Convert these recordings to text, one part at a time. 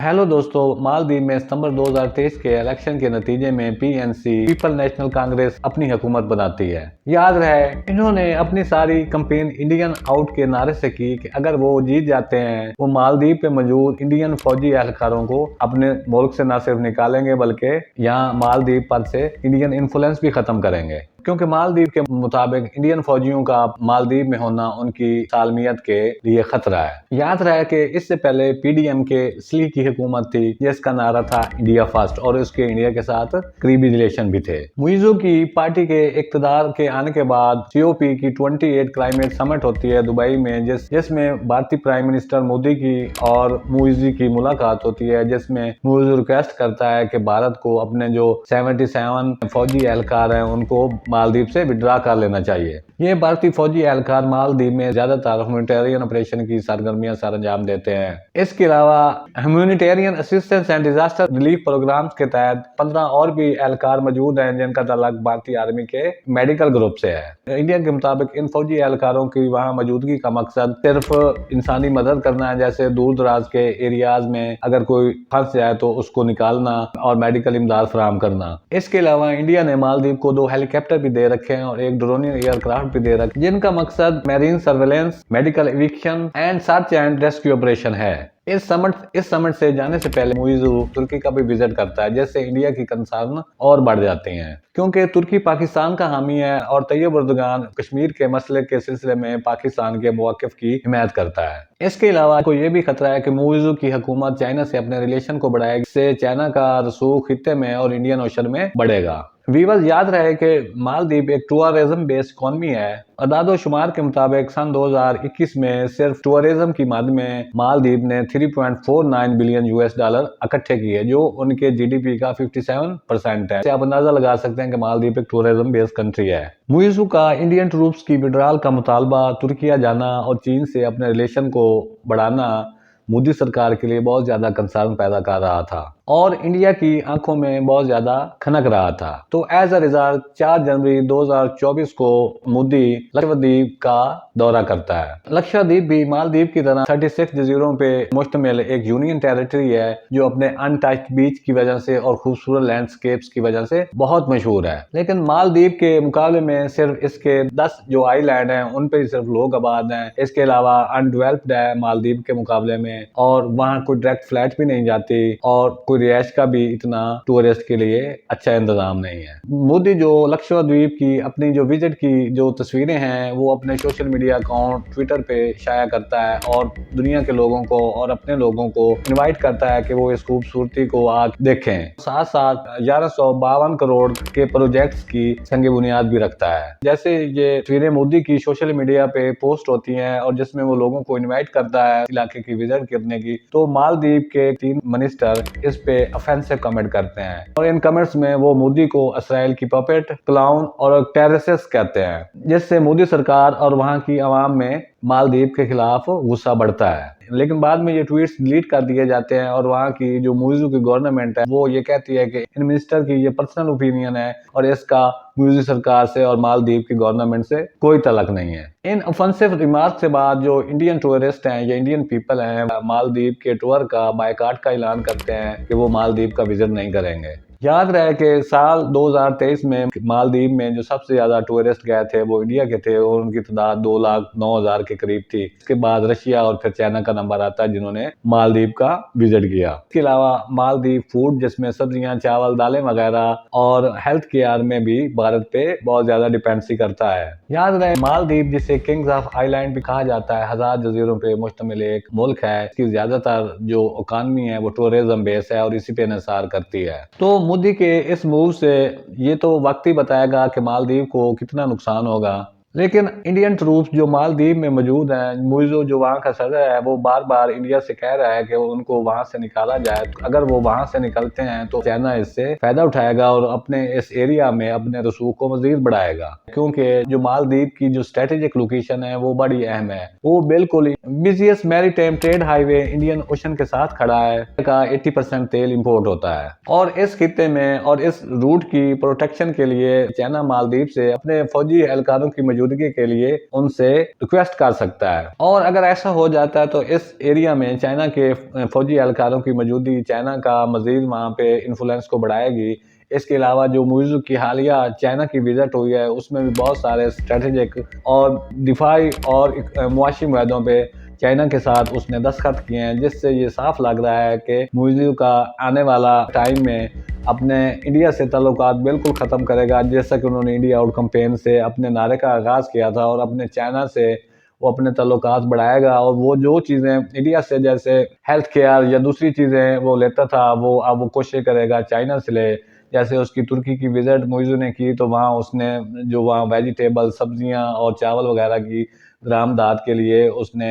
Hello दोस्तों, मालदीव में सितंबर 2023 के इलेक्शन के नतीजे में पीएनसी पीपल नेशनल कांग्रेस अपनी हुकूमत बनाती है। याद रहे, इन्होंने अपनी सारी कंपेन इंडियन आउट के नारे से की कि अगर वो जीत जाते हैं वो मालदीव पे मौजूद इंडियन फौजी एहलकारों को अपने मुल्क से न सिर्फ निकालेंगे बल्कि यहाँ मालदीव पर से इंडियन इन्फ्लुएंस भी खत्म करेंगे, क्योंकि मालदीव के मुताबिक इंडियन फौजियों का मालदीव में होना उनकी सालमियत के लिए खतरा है। याद रहे कि इससे पहले पीडीएम के स्ली की हुकूमत थी जिसका नारा था इंडिया फर्स्ट और उसके इंडिया के साथ करीबी रिलेशन भी थे। मुइज़ो की पार्टी के इक़्तिदार के आने के बाद सीओपी की 28 क्लाइमेट समिट होती है दुबई में, जिसमें भारतीय प्राइम मिनिस्टर मोदी की और मुइज़ो की मुलाकात होती है, जिसमें मुइज़ो रिक्वेस्ट करता है कि भारत को अपने जो 77 फौजी एहलकार हैं उनको मालदीव से विड्रा कर लेना चाहिए। ये भारतीय फौजी एहलकार मालदीव में ज्यादातर ह्यूमैनिटेरियन ऑपरेशन की सरगर्मियां सर अंजाम देते हैं। इसके अलावा humanitarian assistance and disaster relief programmes के तहत 15 और भी एहलकार मौजूद हैं जिनका ताल्लुक भारतीय आर्मी के मेडिकल ग्रुप से है। इंडिया के मुताबिक इन फौजी एहलकारों की वहाँ मौजूदगी का मकसद सिर्फ इंसानी मदद करना है, जैसे दूर दराज के एरियाज में अगर कोई फंस जाए तो उसको निकालना और मेडिकल इमदाद फराहम करना। इसके अलावा इंडिया ने मालदीव को 2 हेलीकॉप्टर भी दे रखे हैं और एक ड्रोन एयरक्राफ्ट भी दे रखे जिनका मकसद marine surveillance, medical eviction and search and rescue operation है। इस समिट से जाने से पहले मुइज़ो तुर्की का भी विजिट करता है, जिससे इंडिया की कंसर्न और बढ़ जाती हैं, क्योंकि तुर्की पाकिस्तान का हामी है और तैयब एर्दोगान कश्मीर के मसले के सिलसिले में पाकिस्तान के मौक़िफ़ की हिमायत करता है। इसके अलावा को ये भी खतरा है कि मुइज़ो की हुकूमत चाइना से अपने रिलेशन को बढ़ाएगी, इससे चाइना का रसूख खित्ते में और इंडियन ओशन में बढ़ेगा। वीवर्स, याद रहे कि मालदीव एक टूरिज्म बेस्ड इकोनॉमी है। अदादो शुमार के मुताबिक सन 2021 में सिर्फ टूरिज्म की मद में मालदीव ने 3.49 बिलियन यूएस डॉलर इकट्ठे किए, जो उनके जीडीपी का 57% है। आप अंदाजा लगा सकते हैं कि मालदीव एक टूरिज्म बेस्ड कंट्री है। मुइज़ो का इंडियन ट्रूप्स की विड्रॉल का मुतालबा, तुर्किया जाना और चीन से अपने रिलेशन को बढ़ाना मोदी सरकार के लिए बहुत ज्यादा कंसर्न पैदा कर रहा था और इंडिया की आंखों में बहुत ज्यादा खनक रहा था। तो एज अ रिजल्ट 4 जनवरी 2024 को मोदी लक्षद्वीप का दौरा करता है। लक्षद्वीप भी मालदीव की तरह 36 जजीरों पे मुश्तमिल एक यूनियन टेरिटरी है जो अपने अनटच्ड बीच की वजह से और खूबसूरत लैंडस्केप्स की वजह से बहुत मशहूर है। लेकिन मालदीव के मुकाबले में सिर्फ इसके 10 जो आइलैंड हैं उन पे सिर्फ लोग आबाद हैं। इसके अलावा अनडेवलप्ड है मालदीव के मुकाबले में, और वहाँ कोई डायरेक्ट फ्लाइट भी नहीं जाती और कोई रिहाइश का भी इतना टूरिस्ट के लिए अच्छा इंतजाम नहीं है। मोदी जो लक्षद्वीप की अपनी जो विजिट की जो तस्वीरें हैं वो अपने सोशल मीडिया अकाउंट ट्विटर पे शाया करता है और दुनिया के लोगों को और अपने लोगों को इनवाइट करता है कि वो इस खूबसूरती को आज देखें। साथ साथ 1152 करोड़ के प्रोजेक्ट्स की संग बुनियाद भी रखता है। जैसे ये तस्वीरें मोदी की सोशल मीडिया पे पोस्ट होती हैं और जिसमें वो लोगों को इनवाइट करता है इलाके की विजिट करने की, तो मालदीव के 3 मिनिस्टर इस पे ऑफेंसिव कमेंट करते हैं और इन कमेंट्स में वो मोदी को इसराइल की पपेट, क्लाउन और टेररिस्ट कहते हैं, जिससे मोदी सरकार और वहां की आवाम में मालदीव के खिलाफ गुस्सा बढ़ता है। लेकिन बाद में ये ट्वीट्स डिलीट कर दिए जाते हैं और वहाँ की जो मुइज़ो की गवर्नमेंट है वो ये कहती है कि इन मिनिस्टर की ये पर्सनल ओपिनियन है और इसका मुइज़ो सरकार से और मालदीव की गवर्नमेंट से कोई तलक नहीं है। इन ऑफेंसिव रिमार्क के बाद जो इंडियन टूरिस्ट हैं या इंडियन पीपल हैं मालदीव के टूर का बायकाट का ऐलान करते हैं कि वो मालदीव का विजिट नहीं करेंगे। याद रहे कि साल 2023 में मालदीव में जो सबसे ज्यादा टूरिस्ट गए थे वो इंडिया के थे और उनकी तादाद 2,09,000 के करीब थी। इसके बाद रशिया और फिर चाइना का नंबर आता है जिन्होंने मालदीव का विजिट किया। इसके अलावा मालदीव फूड जिसमें सब्जियां, चावल, दालें वगैरह और हेल्थ केयर में भी भारत पे बहुत ज्यादा डिपेंडेंसी करता है। याद रहे, मालदीव जिसे किंग्स ऑफ आइलैंड भी कहा जाता है, 1000 जजीरों पे मुश्तमिल एक मुल्क है। इसकी ज्यादातर जो इकॉनमी है वो टूरिज्म बेस है और इसी पे इंहिसार करती है। तो मोदी के इस मूव से ये तो वक्त ही बताएगा कि मालदीव को कितना नुकसान होगा। लेकिन इंडियन ट्रूप्स जो मालदीव में मौजूद हैं, मुइज़ो जो वहाँ का सदर है वो बार बार इंडिया से कह रहा है कि उनको वहाँ से निकाला जाए। अगर वो वहाँ से निकलते हैं तो चाइना इससे फायदा उठाएगा और अपने इस एरिया में अपने रसूख को मजीद बढ़ाएगा, क्योंकि जो मालदीव की जो स्ट्रेटेजिक लोकेशन है वो बड़ी अहम है। वो बिल्कुल busiest maritime trade highway Indian ocean के साथ खड़ा है का 80% तेल इंपोर्ट होता है और इस खित्ते में और इस रूट की प्रोटेक्शन के लिए चाइना मालदीव से अपने फौजी एहलकारों की मौजूदगी के लिए उनसे रिक्वेस्ट कर सकता है। और अगर ऐसा हो जाता है तो इस एरिया में चाइना के फौजी एहलकारों की मौजूदगी चाइना का मजीद वहाँ पे इन्फ्लुएंस को बढ़ाएगी। इसके अलावा जो मुइज़्ज़ू की हालिया चाइना की विजिट हुई है उसमें भी बहुत सारे स्ट्रेटेजिक और दिफाई और मुआशी मुआहदों पे चाइना के साथ उसने दस्तखत किए हैं, जिससे ये साफ लग रहा है कि मुइज़्ज़ू का आने वाला टाइम में अपने इंडिया से ताल्लुकात बिल्कुल ख़त्म करेगा, जैसा कि उन्होंने इंडिया आउट कैंपेन से अपने नारे का आगाज़ किया था और अपने चाइना से वो अपने ताल्लुकात बढ़ाएगा। और वो जो चीज़ें इंडिया से जैसे हेल्थ केयर या दूसरी चीज़ें वो लेता था वो अब वो कोशिश करेगा चाइना से ले। जैसे उसकी तुर्की की विजिट मुइज़्ज़ू ने की तो वहाँ उसने जो वहाँ वेजिटेबल सब्जियाँ और चावल वगैरह की बरामदात के लिए उसने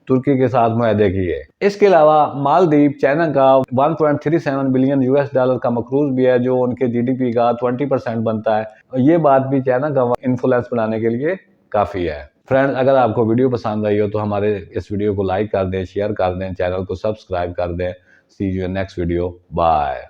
तुर्की के साथ मुआहदे किए। इसके अलावा मालदीव चाइना का 1.37 बिलियन यूएस डॉलर का मकरूज भी है, जो उनके जीडीपी का 20% बनता है। और ये बात भी चाइना का इन्फ्लुएंस बनाने के लिए काफ़ी है। फ्रेंड्स, अगर आपको वीडियो पसंद आई हो तो हमारे इस वीडियो को लाइक कर दें, शेयर कर दें, चैनल को सब्सक्राइब कर दें। See you in next video. Bye.